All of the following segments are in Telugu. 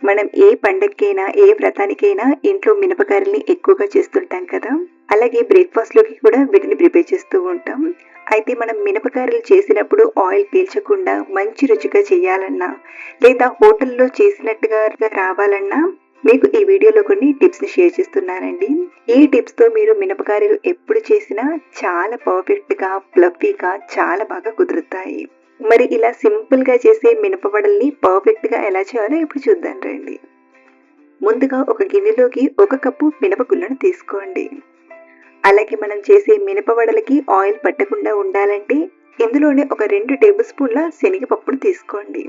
మనం ఏ పండగకైనా, ఏ వ్రతానికైనా ఇంట్లో మినపగారెల్ని ఎక్కువగా చేస్తుంటాం కదా! అలాగే బ్రేక్‌ఫాస్ట్‌లోకి కూడా వీటిని ప్రిపేర్ చేస్తూ ఉంటాం. అయితే మనం మినపగారెలు చేసినప్పుడు ఆయిల్ పీల్చకుండా మంచి రుచిగా చేయాలన్నా, లేదా హోటల్‌లో చేసినట్టుగా రావాలన్నా మీకు ఈ వీడియోలో కొన్ని టిప్స్‌ని షేర్ చేస్తున్నానండి. ఈ టిప్స్‌తో మీరు మినపగారెలు ఎప్పుడు చేసినా చాలా పర్ఫెక్ట్‌గా, ఫ్లఫీగా చాలా బాగా కుదురుతాయి. మరి ఇలా సింపుల్‌గా చేసే మినప వడల్ని పర్ఫెక్ట్‌గా ఎలా చేయాలో ఇప్పుడు చూద్దాం రండి. ముందుగా ఒక గిన్నెలోకి 1 కప్పు మినపగుళ్ళను తీసుకోండి. అలాగే మనం చేసే మినప వడలకి ఆయిల్ పట్టకుండా ఉండాలంటే ఇందులోనే ఒక 2 టేబుల్ స్పూన్ల శనగపప్పును తీసుకోండి.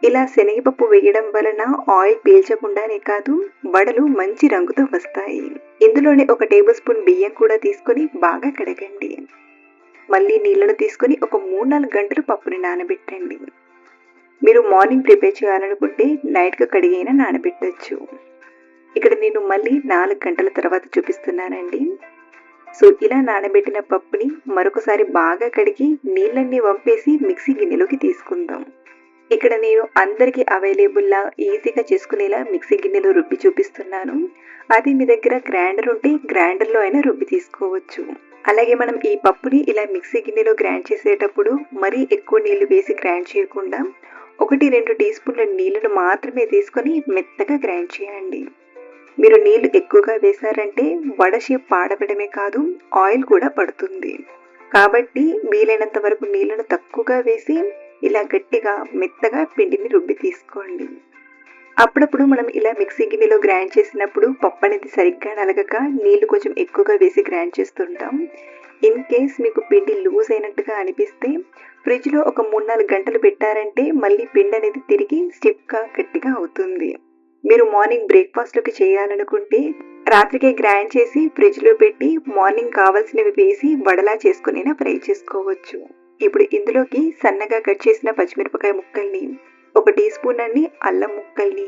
ఇలా శనగపప్పు వేయడం వలన ఆయిల్ పీల్చకుండానే కాదు, వడలు మంచి రంగుతో వస్తాయి. ఇందులోనే ఒక టేబుల్ స్పూన్ బియ్యం కూడా తీసుకొని బాగా కడగండి. మళ్ళీ నీళ్ళను తీసుకొని ఒక 3-4 గంటలు పప్పుని నానబెట్టండి. మీరు మార్నింగ్ ప్రిపేర్ చేయాలనుకుంటే నైట్‌కి కడిగైనా నానబెట్టొచ్చు. ఇక్కడ నేను మళ్ళీ 4 గంటల తర్వాత చూపిస్తున్నానండి. సో, ఇలా నానబెట్టిన పప్పుని మరొకసారి బాగా కడిగి నీళ్ళన్నీ వంపేసి మిక్సీ గిన్నెలోకి తీసుకుందాం. ఇక్కడ నేను అందరికీ అవైలబుల్‌లా ఈజీగా చేసుకునేలా మిక్సీ గిన్నెలో రుబ్బి చూపిస్తున్నాను. అది మీ దగ్గర గ్రైండర్ ఉంటే గ్రైండర్‌లో అయినా రుబ్బి తీసుకోవచ్చు. అలాగే మనం ఈ పప్పుని ఇలా మిక్సీ గిన్నెలో గ్రైండ్ చేసేటప్పుడు మరీ ఎక్కువ నీళ్లు వేసి గ్రైండ్ చేయకుండా 1-2 టీ స్పూన్ల నీళ్లను మాత్రమే తీసుకొని మెత్తగా గ్రైండ్ చేయండి. మీరు నీళ్లు ఎక్కువగా వేశారంటే వడ షేప్ పాడవడమే కాదు, ఆయిల్ కూడా పడుతుంది. కాబట్టి వీలైనంత వరకు నీళ్లను తక్కువగా వేసి ఇలా గట్టిగా మెత్తగా పిండిని రుబ్బి తీసుకోండి. అప్పుడప్పుడు మనం ఇలా మిక్సీ గిన్నెలో గ్రైండ్ చేసినప్పుడు పప్పు అనేది సరిగ్గా నలగక నీళ్లు కొంచెం ఎక్కువగా వేసి గ్రైండ్ చేస్తుంటాం. ఇన్ కేస్ మీకు పిండి లూజ్ అయినట్టుగా అనిపిస్తే ఫ్రిడ్జ్‌లో ఒక 3-4 గంటలు పెట్టారంటే మళ్ళీ పిండి అనేది తిరిగి స్టిఫ్‌గా గట్టిగా అవుతుంది. మీరు మార్నింగ్ బ్రేక్‌ఫాస్ట్‌లోకి చేయాలనుకుంటే రాత్రికే గ్రైండ్ చేసి ఫ్రిడ్జ్‌లో పెట్టి మార్నింగ్ కావాల్సినవి వేసి వడలా చేసుకొనైనా ఫ్రై చేసుకోవచ్చు. ఇప్పుడు ఇందులోకి సన్నగా కట్ చేసిన పచ్చిమిరపకాయ ముక్కల్ని, ఒక టీ స్పూన్ అన్ని అల్లం ముక్కల్ని,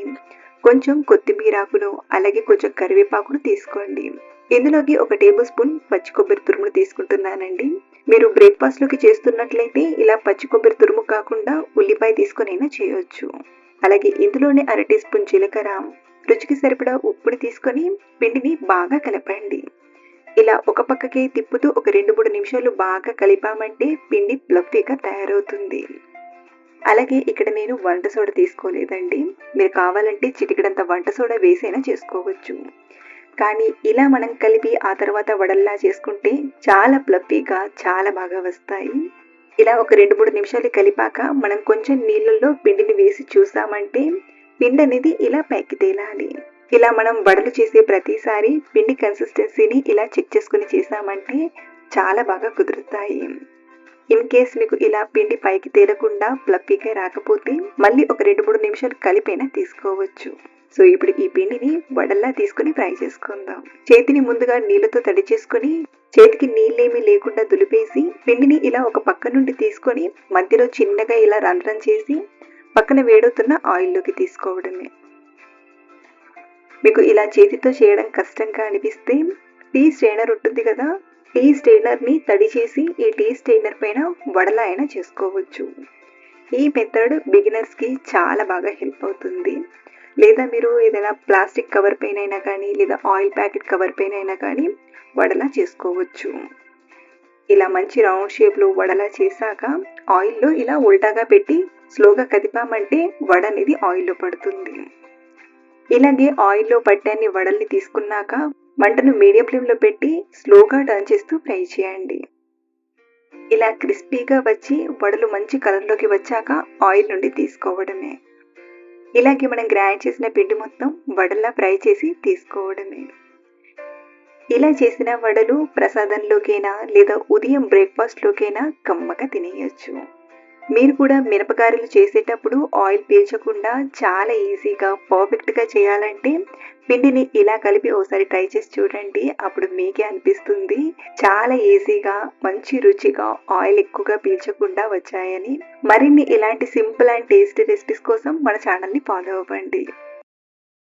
కొంచెం కొత్తిమీర ఆకులు, అలాగే కొంచెం కరివేపాకును తీసుకోండి. ఇందులోకి ఒక టేబుల్ స్పూన్ పచ్చి కొబ్బరి తురుమును తీసుకుంటున్నానండి. మీరు బ్రేక్‌ఫాస్ట్‌లోకి చేస్తున్నట్లయితే ఇలా పచ్చి కొబ్బరి తురుము కాకుండా ఉల్లిపాయ తీసుకొనైనా చేయొచ్చు. అలాగే ఇందులోనే అర టీ స్పూన్ జీలకర్ర, రుచికి సరిపడా ఉప్పుని తీసుకొని పిండిని బాగా కలపండి. ఇలా ఒక పక్కకే తిప్పుతూ ఒక 2-3 నిమిషాలు బాగా కలిపామంటే పిండి ఫ్లఫీగా తయారవుతుంది. అలాగే ఇక్కడ నేను వంట సోడా తీసుకోలేదండి. మీరు కావాలంటే చిటికెడంత వంట సోడా వేసైనా చేసుకోవచ్చు. కానీ ఇలా మనం కలిపి ఆ తర్వాత వడల్లా చేసుకుంటే చాలా ఫ్లఫీగా చాలా బాగా వస్తాయి. ఇలా ఒక 2-3 నిమిషాలు కలిపాక మనం కొంచెం నీళ్ళల్లో పిండిని వేసి చూసామంటే పిండి అనేది ఇలా పైకి తేలాలి. ఇలా మనం వడలు చేసే ప్రతిసారి పిండి కన్సిస్టెన్సీని ఇలా చెక్ చేసుకొని చేసామంటే చాలా బాగా కుదురుతాయి. ఇన్ కేస్ మీకు ఇలా పిండి పైకి తేలకుండా ఫ్లఫీగా రాకపోతే మళ్ళీ ఒక 2-3 నిమిషాలు కలిపైనా తీసుకోవచ్చు. సో, ఇప్పుడు ఈ పిండిని వడల్లా తీసుకొని ఫ్రై చేసుకుందాం. చేతిని ముందుగా నీళ్ళతో తడి చేసుకొని చేతికి నీళ్ళేమీ లేకుండా దులిపేసి పిండిని ఇలా ఒక పక్క నుండి తీసుకొని మధ్యలో చిన్నగా ఇలా రంధ్రం చేసి పక్కన వేడవుతున్న ఆయిల్‌లోకి తీసుకోవడమే. మీకు ఇలా చేతితో చేయడం కష్టంగా అనిపిస్తే టీ స్ట్రెయినర్ ఉంటుంది కదా! టీ స్ట్రెయినర్‌ని తడి చేసి ఈ టీ స్ట్రెయినర్ పైన వడలా అయినా చేసుకోవచ్చు. ఈ మెథడ్ బిగినర్స్‌కి చాలా బాగా హెల్ప్ అవుతుంది. లేదా మీరు ఏదైనా ప్లాస్టిక్ కవర్ పైనైనా కానీ, లేదా ఆయిల్ ప్యాకెట్ కవర్ పైనైనా కానీ వడలా చేసుకోవచ్చు. ఇలా మంచి రౌండ్ షేప్‌లో వడలా చేశాక ఆయిల్‌లో ఇలా ఉల్టాగా పెట్టి స్లోగా కదిపామంటే వడ అనేది ఆయిల్‌లో పడుతుంది. ఇలాగే ఆయిల్‌లో పట్టన్ని వడల్ని తీసుకున్నాక మంటను మీడియం ఫ్లేమ్‌లో పెట్టి స్లోగా టర్న్ చేస్తూ ఫ్రై చేయండి. ఇలా క్రిస్పీగా వచ్చి వడలు మంచి కలర్‌లోకి వచ్చాక ఆయిల్ నుండి తీసుకోవడమే. ఇలాగే మనం గ్రైండ్ చేసిన పిండి మొత్తం వడల్లా ఫ్రై చేసి తీసుకోవడమే. ఇలా చేసిన వడలు ప్రసాదంలోకైనా లేదా ఉదయం బ్రేక్‌ఫాస్ట్‌లోకైనా కమ్మగా తినేయొచ్చు. మీరు కూడా మినపగారెలు చేసేటప్పుడు ఆయిల్ పీల్చకుండా చాలా ఈజీగా పర్ఫెక్ట్‌గా చేయాలంటే పిండిని ఇలా కలిపి ఓసారి ట్రై చేసి చూడండి. అప్పుడు మీకే అనిపిస్తుంది చాలా ఈజీగా, మంచి రుచిగా, ఆయిల్ ఎక్కువగా పీల్చకుండా వచ్చాయని. మరిన్ని ఇలాంటి సింపుల్ అండ్ టేస్టీ రెసిపీస్ కోసం మన ఛానల్‌ని ఫాలో అవ్వండి.